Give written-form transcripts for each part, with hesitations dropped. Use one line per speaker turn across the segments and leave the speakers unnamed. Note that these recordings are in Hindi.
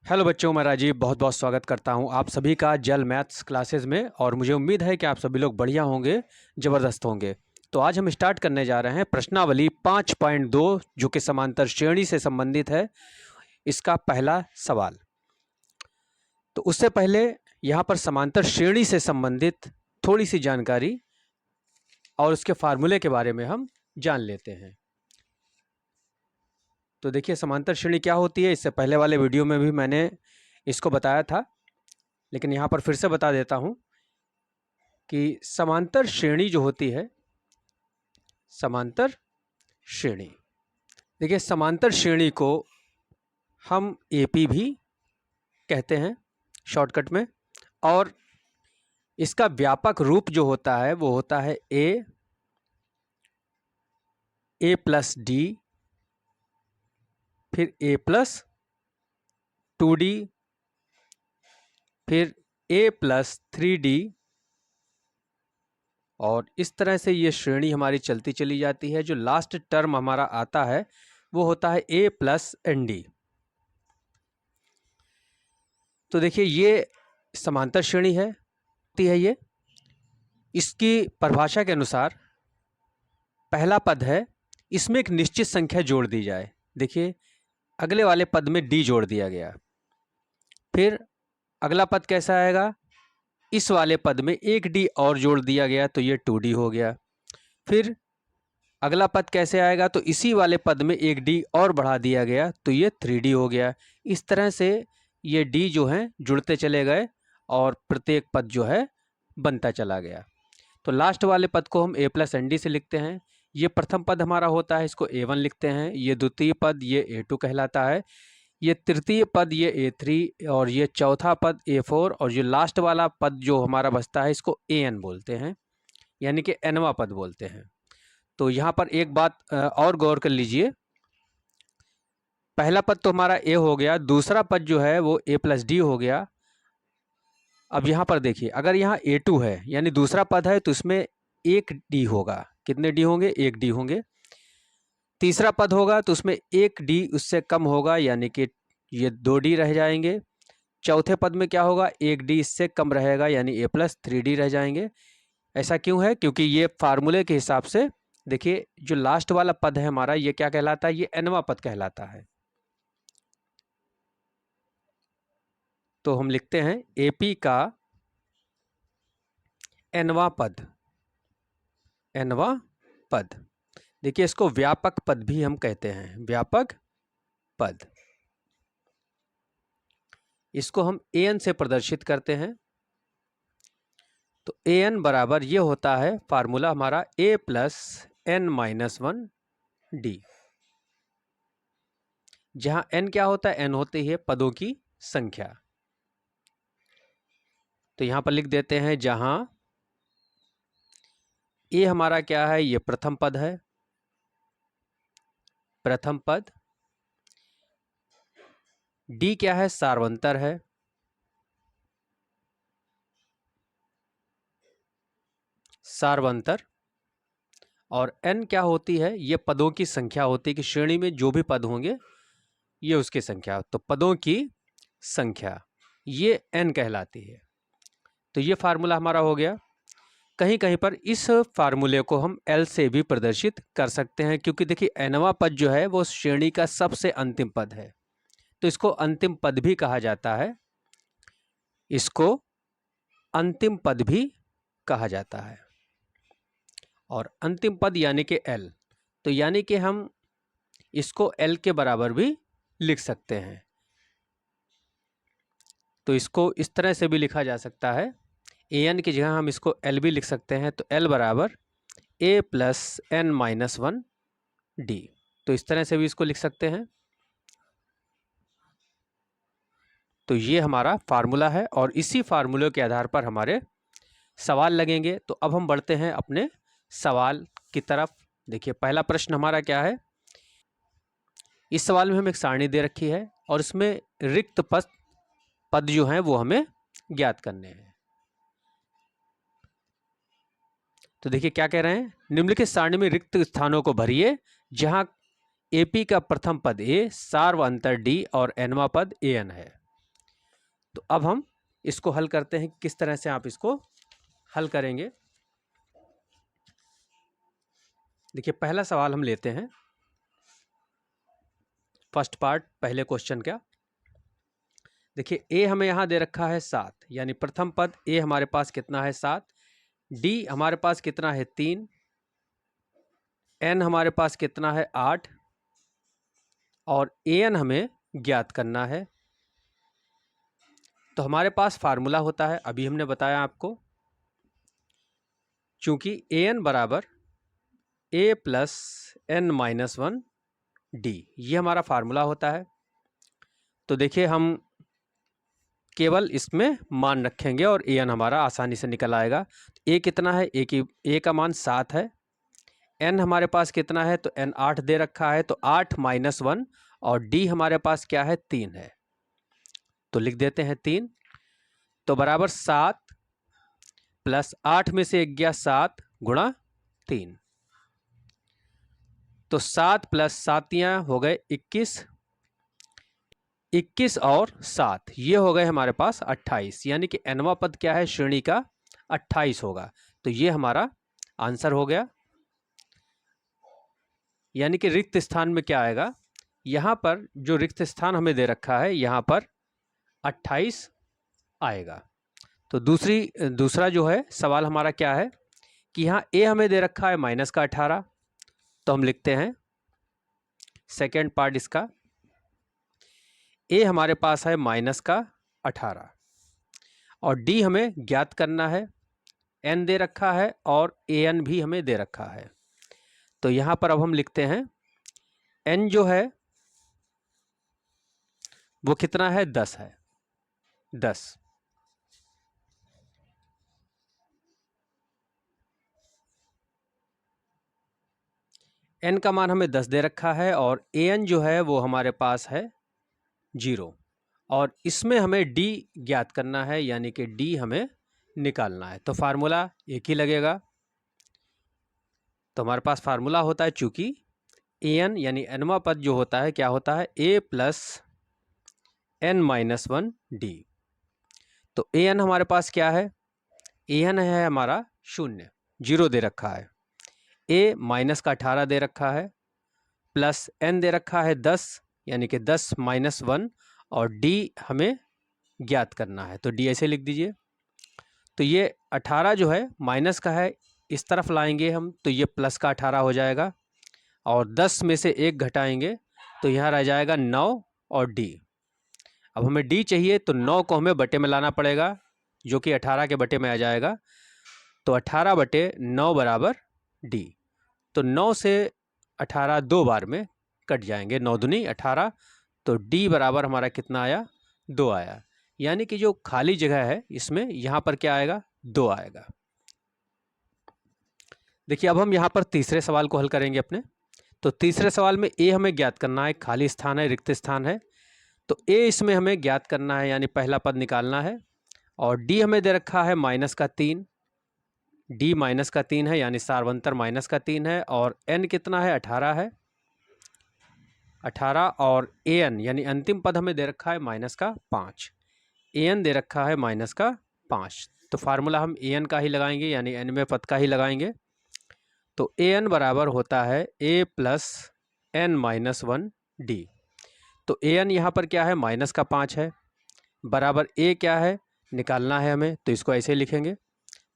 हेलो बच्चों, मैं राजीव बहुत बहुत स्वागत करता हूं आप सभी का जल मैथ्स क्लासेस में। और मुझे उम्मीद है कि आप सभी लोग बढ़िया होंगे, ज़बरदस्त होंगे। तो आज हम स्टार्ट करने जा रहे हैं प्रश्नावली 5.2 जो कि समांतर श्रेणी से संबंधित है। इसका पहला सवाल। तो उससे पहले यहाँ पर समांतर श्रेणी से संबंधित थोड़ी सी जानकारी और उसके फार्मूले के बारे में हम जान लेते हैं। तो देखिए, समांतर श्रेणी क्या होती है, इससे पहले वाले वीडियो में भी मैंने इसको बताया था, लेकिन यहाँ पर फिर से बता देता हूँ कि समांतर श्रेणी जो होती है, समांतर श्रेणी, देखिए समांतर श्रेणी को हम एपी भी कहते हैं शॉर्टकट में। और इसका व्यापक रूप जो होता है वो होता है ए प्लस डी, फिर ए प्लस 2D, फिर ए प्लस 3D, और इस तरह से ये श्रेणी हमारी चलती चली जाती है। जो लास्ट टर्म हमारा आता है वो होता है ए प्लस एनडी। तो देखिए, ये समांतर श्रेणी है ये। इसकी परिभाषा के अनुसार पहला पद है, इसमें एक निश्चित संख्या जोड़ दी जाए। देखिए, अगले वाले पद में डी जोड़ दिया गया। फिर अगला पद कैसा आएगा, इस वाले पद में एक डी और जोड़ दिया गया तो ये 2D हो गया। फिर अगला पद कैसे आएगा, तो इसी वाले पद में एक डी और बढ़ा दिया गया तो ये 3D हो गया। इस तरह से ये डी जो है जुड़ते चले गए और प्रत्येक पद जो है बनता चला गया। तो लास्ट वाले पद को हम ए प्लस एन डी से लिखते हैं। ये प्रथम पद हमारा होता है, इसको A1 लिखते हैं। ये द्वितीय पद ये A2 कहलाता है। ये तृतीय पद ये A3, और ये चौथा पद A4, और ये लास्ट वाला पद जो हमारा बचता है इसको AN बोलते हैं, यानी कि nवां पद बोलते हैं। तो यहाँ पर एक बात और गौर कर लीजिए, पहला पद तो हमारा A हो गया, दूसरा पद जो है वो A प्लस डी हो गया। अब यहाँ पर देखिए, अगर यहाँ A2 है यानी दूसरा पद है तो इसमें एक डी होगा। कितने डी होंगे, एक डी होंगे। तीसरा पद होगा तो उसमें एक डी उससे कम होगा, यानी कि ये 2D रह जाएंगे। चौथे पद में क्या होगा, एक डी इससे कम रहेगा, यानी A प्लस 3D रह जाएंगे। ऐसा क्यों है, क्योंकि ये फार्मूले के हिसाब से देखिए, जो लास्ट वाला पद है हमारा ये क्या कहलाता है, ये nवां पद कहलाता है। तो हम लिखते हैं AP का nवां पद, nवां पद। देखिए, इसको व्यापक पद भी हम कहते हैं, व्यापक पद। इसको हम AN से प्रदर्शित करते हैं। तो AN बराबर ये होता है फार्मूला हमारा A plus N minus 1D, जहां N क्या होता है, N होती है पदों की संख्या। तो यहां पर लिख देते हैं, जहां A हमारा क्या है, ये प्रथम पद है, प्रथम पद। D क्या है, सार्वंतर है। सार्वंतर। और N क्या होती है, ये पदों की संख्या होती है कि श्रेणी में जो भी पद होंगे ये उसकी संख्या। तो पदों की संख्या ये N कहलाती है। तो ये फार्मूला हमारा हो गया। कहीं कहीं पर इस फार्मूले को हम L से भी प्रदर्शित कर सकते हैं, क्योंकि देखिए nवां पद जो है वो श्रेणी का सबसे अंतिम पद है, तो इसको अंतिम पद भी कहा जाता है। इसको अंतिम पद भी कहा जाता है। और अंतिम पद यानी कि L, तो यानी कि हम इसको L के बराबर भी लिख सकते हैं। तो इसको इस तरह से भी लिखा जा सकता है, AN की जगह हम इसको L भी लिख सकते हैं। तो L बराबर A plus N minus 1D, तो इस तरह से भी इसको लिख सकते हैं। तो ये हमारा फार्मूला है और इसी फार्मूले के आधार पर हमारे सवाल लगेंगे। तो अब हम बढ़ते हैं अपने सवाल की तरफ। देखिए, पहला प्रश्न हमारा क्या है, इस सवाल में हमें एक सारणी दे रखी है और इसमें रिक्त पद जो हैं वो हमें ज्ञात करने हैं। तो देखिए क्या कह रहे हैं, निम्नलिखित सारणी में रिक्त स्थानों को भरिए जहां AP का प्रथम पद A, सार्वंतर D और nवां पद AN है। तो अब हम इसको हल करते हैं, किस तरह से आप इसको हल करेंगे। देखिए पहला सवाल हम लेते हैं, फर्स्ट पार्ट पहले क्वेश्चन का। देखिए ए हमें यहाँ दे रखा है 7, यानी प्रथम पद ए हमारे पास कितना है 7, डी हमारे पास कितना है 3, एन हमारे पास कितना है 8 और ए एन हमें ज्ञात करना है। तो हमारे पास फार्मूला होता है, अभी हमने बताया आपको, चूंकि ए एन बराबर ए प्लस एन माइनस 1 डी, ये हमारा फार्मूला होता है। तो देखिए हम केवल इसमें मान रखेंगे और ए एन हमारा आसानी से निकल आएगा। ए कितना है, ए का मान 7 है, एन हमारे पास कितना है, तो एन 8 दे रखा है, तो 8 माइनस 1 और डी हमारे पास क्या है 3 है, तो लिख देते हैं 3। तो बराबर 7 प्लस 8 में से 1 गया 7 गुणा 3, तो 7 प्लस 7 हो गए 21, 21 और 7 ये हो गए हमारे पास 28, यानी कि nवां पद क्या है श्रेणी का 28 होगा। तो ये हमारा आंसर हो गया। यानी कि रिक्त स्थान में क्या आएगा, यहाँ पर जो रिक्त स्थान हमें दे रखा है यहाँ पर 28 आएगा। तो दूसरा जो है सवाल हमारा क्या है कि यहाँ ए हमें दे रखा है माइनस का 18, तो हम लिखते हैं सेकेंड पार्ट इसका, ए हमारे पास है माइनस का 18 और डी हमें ज्ञात करना है, एन दे रखा है और ए एन भी हमें दे रखा है। तो यहाँ पर अब हम लिखते हैं एन जो है वो कितना है 10 है, 10। एन का मान हमें 10 दे रखा है और ए एन जो है वो हमारे पास है 0 और इसमें हमें डी ज्ञात करना है, यानी कि डी हमें निकालना है। तो फार्मूला एक ही लगेगा। तो हमारे पास फार्मूला होता है, चूंकि ए एन यानी एनवा पद जो होता है क्या होता है ए प्लस एन माइनस 1 डी। तो ए एन हमारे पास क्या है, ए एन है हमारा 0 दे रखा है, ए माइनस का 18 दे रखा है, प्लस एन दे रखा है 10 यानी कि 10 माइनस 1 और डी हमें ज्ञात करना है। तो डी ऐसे लिख दीजिए। तो ये 18 जो है माइनस का है, इस तरफ लाएंगे हम तो ये प्लस का 18 हो जाएगा और 10 में से 1 घटाएंगे तो यहाँ रह जाएगा 9 और डी। अब हमें डी चाहिए तो 9 को हमें बटे में लाना पड़ेगा, जो कि 18 के बटे में आ जाएगा। तो 18 बटे 9 बराबर डी। तो 9 से 18 दो बार में कट जाएंगे, 9 दूनी 18, तो डी बराबर हमारा कितना आया 2 आया। यानी कि जो खाली जगह है इसमें यहाँ पर क्या आएगा 2 आएगा। देखिए अब हम यहाँ पर तीसरे सवाल को हल करेंगे अपने। तो तीसरे सवाल में ए हमें ज्ञात करना है, खाली स्थान है, रिक्त स्थान है, तो ए इसमें हमें ज्ञात करना है, यानी पहला पद निकालना है। और डी हमें दे रखा है माइनस का 3, डी माइनस का 3 है यानी सार्वंतर माइनस का 3 है, और एन कितना है 18 है, 18 और ए एन यानी अंतिम पद हमें दे रखा है माइनस का 5, ए एन दे रखा है माइनस का 5। तो फार्मूला हम ए एन का ही लगाएंगे, यानी एन में पद का ही लगाएंगे। तो ए एन बराबर होता है ए प्लस एन माइनस 1 डी। तो ए एन यहाँ पर क्या है माइनस का 5 है, बराबर ए क्या है निकालना है हमें, तो इसको ऐसे लिखेंगे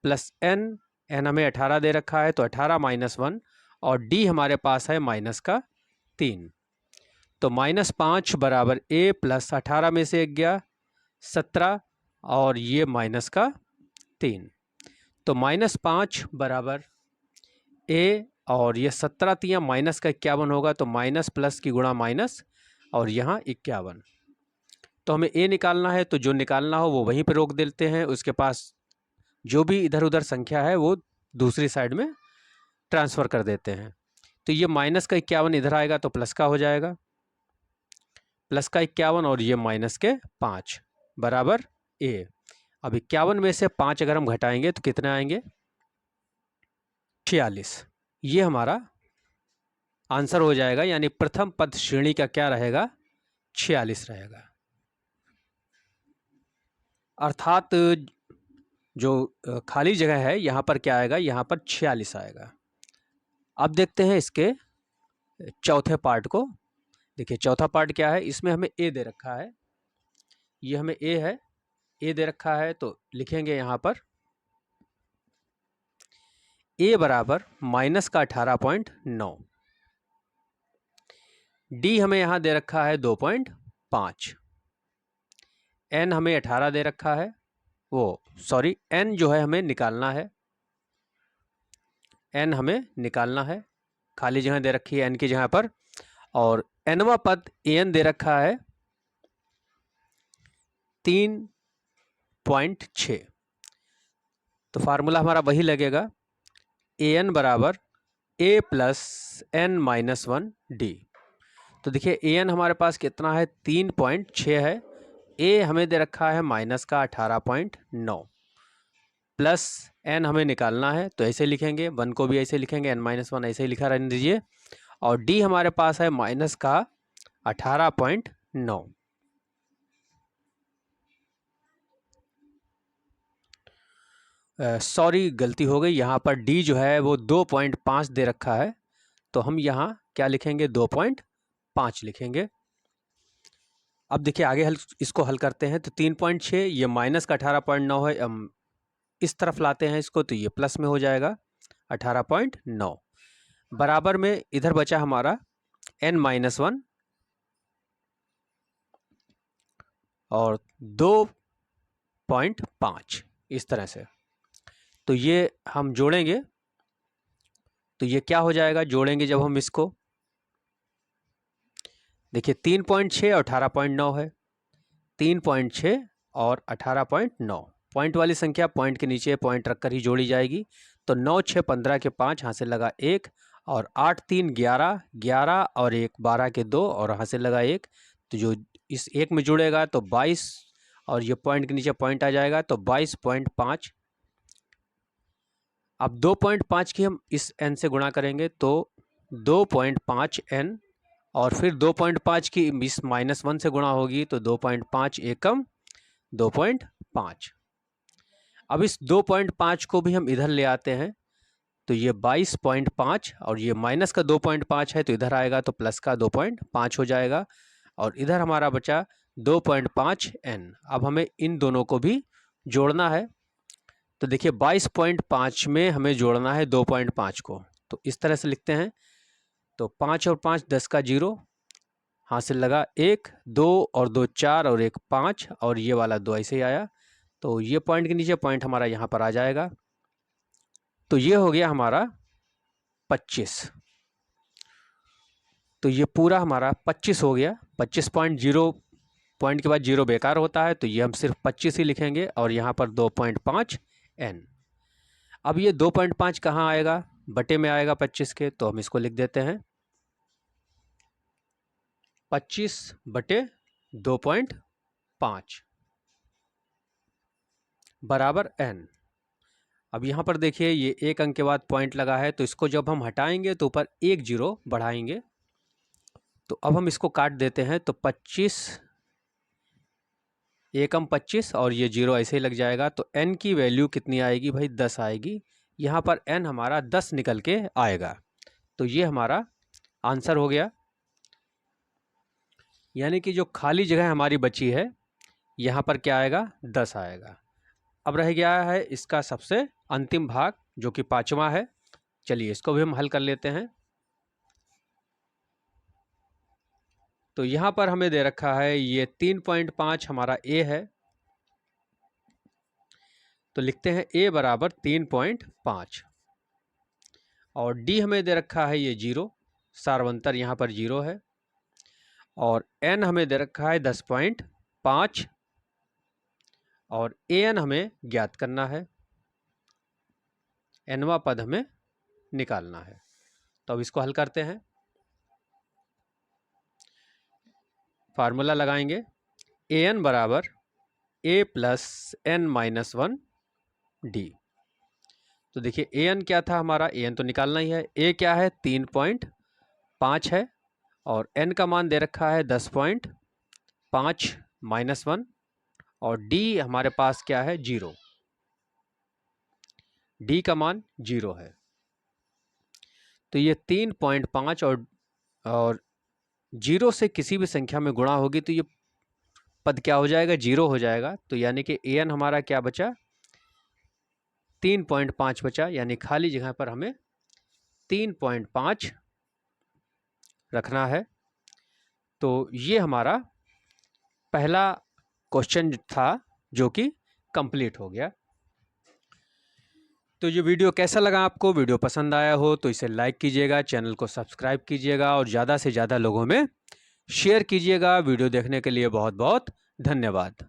प्लस एन, एन हमें 18 दे रखा है तो 18 माइनस 1 और डी हमारे पास है माइनस का 3। तो माइनस 5 बराबर ए प्लस 18 में से 1 गया 17 और ये माइनस का 3। तो माइनस 5 बराबर ए और ये 17 तियाँ माइनस का 51 होगा, तो माइनस प्लस की गुणा माइनस और यहाँ 51। तो हमें ए निकालना है, तो जो निकालना हो वो वहीं पर रोक देते हैं, उसके पास जो भी इधर उधर संख्या है वो दूसरी साइड में ट्रांसफ़र कर देते हैं। तो ये माइनस का 51 इधर आएगा तो प्लस का हो जाएगा, प्लस का 51 और ये माइनस के 5 बराबर ए। अब 51 में से 5 अगर हम घटाएंगे तो कितने आएंगे 46। ये हमारा आंसर हो जाएगा, यानी प्रथम पद श्रेणी का क्या रहेगा 46 रहेगा। अर्थात जो खाली जगह है यहाँ पर क्या आएगा, यहाँ पर 46 आएगा। अब देखते हैं इसके चौथे पार्ट को। देखिए चौथा पार्ट क्या है, इसमें हमें ए दे रखा है, ये हमें ए है, ए दे रखा है तो लिखेंगे यहाँ पर ए बराबर माइनस का 18.9, डी हमें यहाँ दे रखा है 2.5, एन हमें 18 दे रखा है, एन जो है हमें निकालना है, एन हमें निकालना है, खाली जगह दे रखी है एन की जगह पर, और एनवा पद एन दे रखा है 3.6। तो फार्मूला हमारा वही लगेगा, ए एन बराबर ए प्लस एन माइनस 1 डी। तो देखिए ए एन हमारे पास कितना है, 3.6 है, ए हमें दे रखा है माइनस का 18.9, प्लस एन हमें निकालना है तो ऐसे लिखेंगे, 1 को भी ऐसे लिखेंगे, एन माइनस 1 ऐसे ही लिखा रहने दीजिए, और डी हमारे पास है माइनस का 18.9। सॉरी गलती हो गई, यहाँ पर डी जो है वो 2.5 दे रखा है, तो हम यहाँ क्या लिखेंगे, 2.5 लिखेंगे। अब देखिए आगे इसको हल करते हैं, तो 3.6 ये माइनस का 18.9 है, हम इस तरफ लाते हैं इसको तो ये प्लस में हो जाएगा 18.9, बराबर में इधर बचा हमारा n माइनस 1 और 2.5 इस तरह से। तो ये हम जोड़ेंगे तो ये क्या हो जाएगा, जोड़ेंगे जब हम इसको, देखिए 3.6 और 18.9 है, 3.6 और 18.9, पॉइंट वाली संख्या पॉइंट के नीचे पॉइंट रखकर ही जोड़ी जाएगी। तो 9 6 15 के 5, यहाँ से लगा 1, और 8 3 11, 11 और 1 12 के 2, और यहाँ से लगा 1, तो जो इस एक में जुड़ेगा तो 22, और ये पॉइंट के नीचे पॉइंट आ जाएगा तो 22.5। अब 2.5 की हम इस n से गुणा करेंगे तो 2.5 n, और फिर 2.5 की इस -1 से गुणा होगी तो 2.5 एकम 2.5। अब इस 2.5 को भी हम इधर ले आते हैं तो ये 22.5, और ये माइनस का 2.5 है तो इधर आएगा तो प्लस का 2.5 हो जाएगा, और इधर हमारा बचा 2.5 n। अब हमें इन दोनों को भी जोड़ना है, तो देखिए 22.5 में हमें जोड़ना है 2.5 को, तो इस तरह से लिखते हैं। तो 5 और 5 10 का 0, हासिल लगा 1, 2 और 2 4 और 1 5, और ये वाला 2 ऐसे ही आया, तो ये पॉइंट के नीचे पॉइंट हमारा यहाँ पर आ जाएगा। तो ये हो गया हमारा 25। तो ये पूरा हमारा 25 हो गया। 25.0 पॉइंट के बाद 0 बेकार होता है, तो ये हम सिर्फ 25 ही लिखेंगे, और यहाँ पर 2.5 n। अब ये 2.5 कहाँ आएगा, बटे में आएगा 25 के, तो हम इसको लिख देते हैं 25 बटे 2.5 बराबर n। अब यहाँ पर देखिए ये एक अंक के बाद पॉइंट लगा है, तो इसको जब हम हटाएंगे तो ऊपर 1 0 बढ़ाएंगे, तो अब हम इसको काट देते हैं, तो 25 एकम 25 और ये 0 ऐसे ही लग जाएगा, तो n की वैल्यू कितनी आएगी भाई, 10 आएगी। यहाँ पर n हमारा 10 निकल के आएगा, तो ये हमारा आंसर हो गया। यानी कि जो खाली जगह हमारी बची है यहाँ पर क्या आएगा, 10 आएगा। अब रह गया है इसका सबसे अंतिम भाग जो कि 5वां है। चलिए इसको भी हम हल कर लेते हैं। तो यहाँ पर हमें दे रखा है ये 3.5 हमारा a है, तो लिखते हैं a बराबर 3.5, और d हमें दे रखा है ये 0, सार्वंतर यहाँ पर 0 है, और n हमें दे रखा है 10.5, और an हमें ज्ञात करना है, nवा पद हमें निकालना है। तो अब इसको हल करते हैं। फार्मूला लगाएंगे, an बराबर a plus n minus 1 D. तो देखिए an क्या था हमारा, an तो निकालना ही है, a क्या है 3.5 है, और n का मान दे रखा है 10.5 माइनस 1, और डी हमारे पास क्या है, 0। डी का मान 0 है। तो ये 3.5 और 0 से किसी भी संख्या में गुणा होगी तो ये पद क्या हो जाएगा, 0 हो जाएगा। तो यानी कि an हमारा क्या बचा, 3.5 बचा, यानी खाली जगह पर हमें 3.5 रखना है। तो ये हमारा पहला क्वेश्चन था जो कि कंप्लीट हो गया। तो ये वीडियो कैसा लगा आपको? वीडियो पसंद आया हो तो इसे लाइक कीजिएगा, चैनल को सब्सक्राइब कीजिएगा और ज़्यादा से ज़्यादा लोगों में शेयर कीजिएगा। वीडियो देखने के लिए बहुत बहुत धन्यवाद।